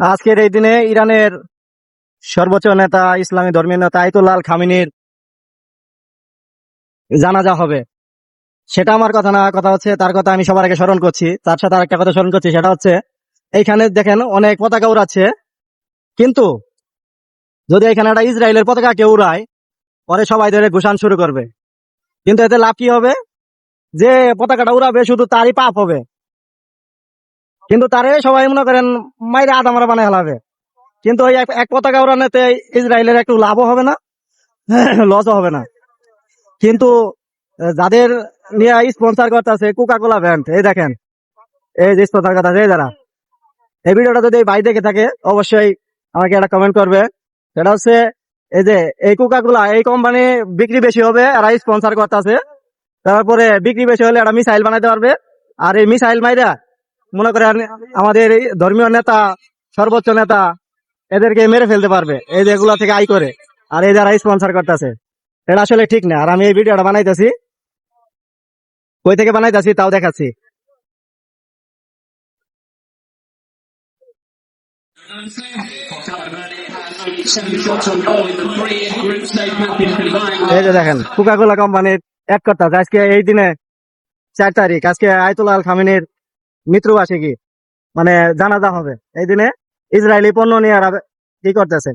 আজকের এই দিনে ইরানের সর্বোচ্চ নেতা ইসলামী ধর্মীয় নেতা আয়াতুল্লাহ আল খামেনির জানাজা হবে। সেটা আমার কথা না, কথা হচ্ছে তার কথা আমি সবার আগে স্মরণ করছি। তার সাথে আরেকটা কথা স্মরণ করছি, সেটা হচ্ছে এইখানে দেখেন অনেক পতাকা উড়াচ্ছে, কিন্তু যদি এখানে একটা ইসরায়েলের পতাকা কেউ উড়ায়, পরে সবাই ধরে ঘোষণা শুরু করবে। কিন্তু এতে লাভ কি হবে? যে পতাকাটা উড়াবে শুধু তারই পাপ হবে, কিন্তু তারে সবাই মনে করেন মাইরে আদা মারা বানায় ফেলাবে। কিন্তু ওই এক পতাকা উড়ানোতে ইসরায়েলের একটু লাভও হবে না, লসও হবে না। কিন্তু যাদের নিয়ে স্পন্সর করতেছে কোকা কোলা ব্র্যান্ড, এই দেখেন, এই যে স্পন্সর করতেছে যারা, এই ভিডিওটা যদি ভাই দেখে থাকে অবশ্যই আমাকে একটা কমেন্ট করবে। সেটা হচ্ছে এই যে এই কোকা কোলা এই কোম্পানি বিক্রি বেশি হবে, এরা স্পন্সর করতেছে, তারপরে বিক্রি বেশি হলে একটা মিসাইল বানাইতে পারবে। আর এই মিসাইল মাইরা মনে করেন আমাদের এই ধর্মীয় নেতা, সর্বোচ্চ নেতা, এদেরকে মেরে ফেলতে পারবে, এই যে এগুলা থেকে আয় করে। আর এই যারা স্পন্সর করতেছে, এটা আসলে ঠিক না। আর আমি এই ভিডিওটা বানাইতেছি, কই থেকে বানাইতেছি তাও দেখাচ্ছি। এই যে দেখেন কোকা কোলা কোম্পানির এক কথা, আজকে এই দিনে 4 তারিখ, আজকে আয়াতুল্লাহ আল খামেনির মৃত্যুবার্ষিকী, মানে জানাজা হবে। এই দিনে ইসরায়েলি পণ্য নিয়ে কি করতেছে।